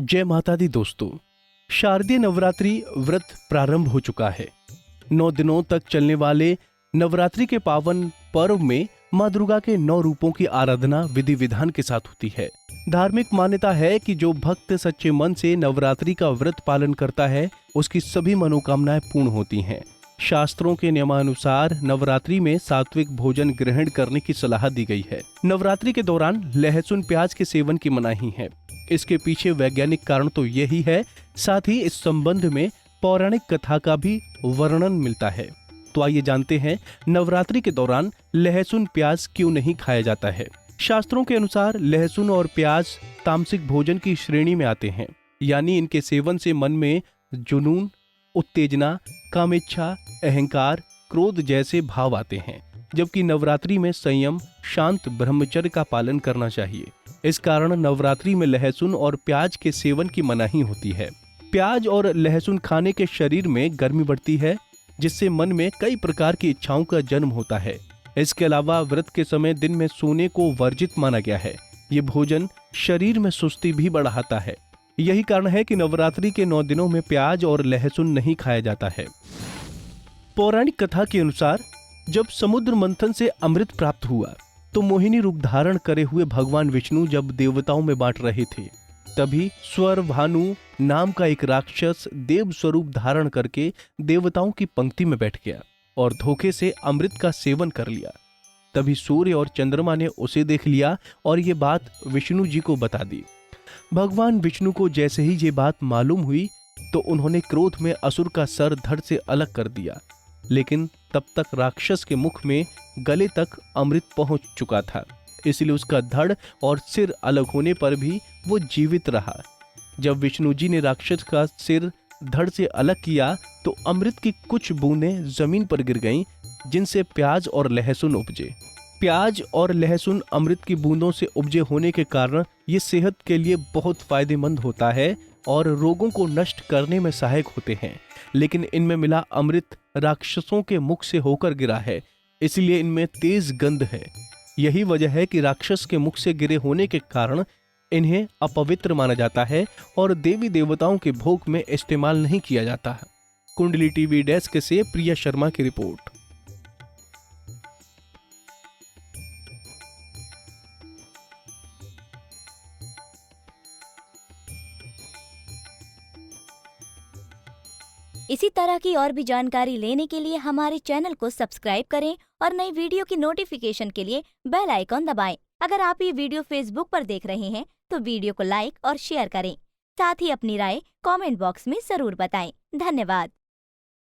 जय माता दी दोस्तों। शारदीय नवरात्रि व्रत प्रारंभ हो चुका है। 9 दिनों तक चलने वाले नवरात्रि के पावन पर्व में माँ दुर्गा के 9 रूपों की आराधना विधि विधान के साथ होती है। धार्मिक मान्यता है कि जो भक्त सच्चे मन से नवरात्रि का व्रत पालन करता है उसकी सभी मनोकामनाएं पूर्ण होती हैं। शास्त्रों के नियमानुसार नवरात्रि में सात्विक भोजन ग्रहण करने की सलाह दी गई है। नवरात्रि के दौरान लहसुन प्याज के सेवन की मनाही है। इसके पीछे वैज्ञानिक कारण तो यही है, साथ ही इस संबंध में पौराणिक कथा का भी वर्णन मिलता है। तो आइए जानते हैं नवरात्रि के दौरान लहसुन प्याज क्यों नहीं खाया जाता है। शास्त्रों के अनुसार लहसुन और प्याज तामसिक भोजन की श्रेणी में आते हैं, यानी इनके सेवन से मन में जुनून, उत्तेजना, कामेच्छा, अहंकार, क्रोध जैसे भाव आते हैं, जबकि नवरात्रि में संयम, शांत ब्रह्मचर्य का पालन करना चाहिए। इस कारण नवरात्रि में लहसुन और प्याज के सेवन की मनाही होती है। प्याज और लहसुन खाने के शरीर में गर्मी बढ़ती है, जिससे मन में कई प्रकार की इच्छाओं का जन्म होता है। इसके अलावा व्रत के समय दिन में सोने को वर्जित माना गया है। ये भोजन शरीर में सुस्ती भी बढ़ाता है। यही कारण है कि नवरात्रि के 9 दिनों में प्याज और लहसुन नहीं खाया जाता है। पौराणिक कथा के अनुसार जब समुद्र मंथन से अमृत प्राप्त हुआ तो मोहिनी रूप धारण करे हुए भगवान विष्णु जब देवताओं में बांट रहे थे, तभी स्वर भानु नाम का एक राक्षस देव स्वरूप धारण करके देवताओं की पंक्ति में बैठ गया और धोखे से अमृत का सेवन कर लिया। तभी सूर्य और चंद्रमा ने उसे देख लिया और ये बात विष्णु जी को बता दी। भगवान विष्णु को जैसे ही ये बात मालूम हुई तो उन्होंने क्रोध में असुर का सर धड़ से अलग कर दिया, लेकिन तब तक राक्षस के मुख में गले तक अमृत पहुंच चुका था, इसलिए उसका धड़ और सिर अलग होने पर भी वो जीवित रहा। जब विष्णु जी ने राक्षस का सिर धड़ से अलग किया तो अमृत की कुछ बूंदें जमीन पर गिर गईं, जिनसे प्याज और लहसुन उपजे। प्याज और लहसुन अमृत की बूंदों से उपजे होने के कारण ये सेहत के लिए बहुत फायदेमंद होता है और रोगों को नष्ट करने में सहायक होते हैं। लेकिन इनमें मिला अमृत राक्षसों के मुख से होकर गिरा है, इसलिए इनमें तेज गंध है। यही वजह है कि राक्षस के मुख से गिरे होने के कारण इन्हें अपवित्र माना जाता है और देवी देवताओं के भोग में इस्तेमाल नहीं किया जाता है। कुंडली टीवी डेस्क से प्रिया शर्मा की रिपोर्ट। इसी तरह की और भी जानकारी लेने के लिए हमारे चैनल को सब्सक्राइब करें और नई वीडियो की नोटिफिकेशन के लिए बेल आइकॉन दबाएं। अगर आप ये वीडियो फेसबुक पर देख रहे हैं तो वीडियो को लाइक और शेयर करें। साथ ही अपनी राय कमेंट बॉक्स में जरूर बताएं। धन्यवाद।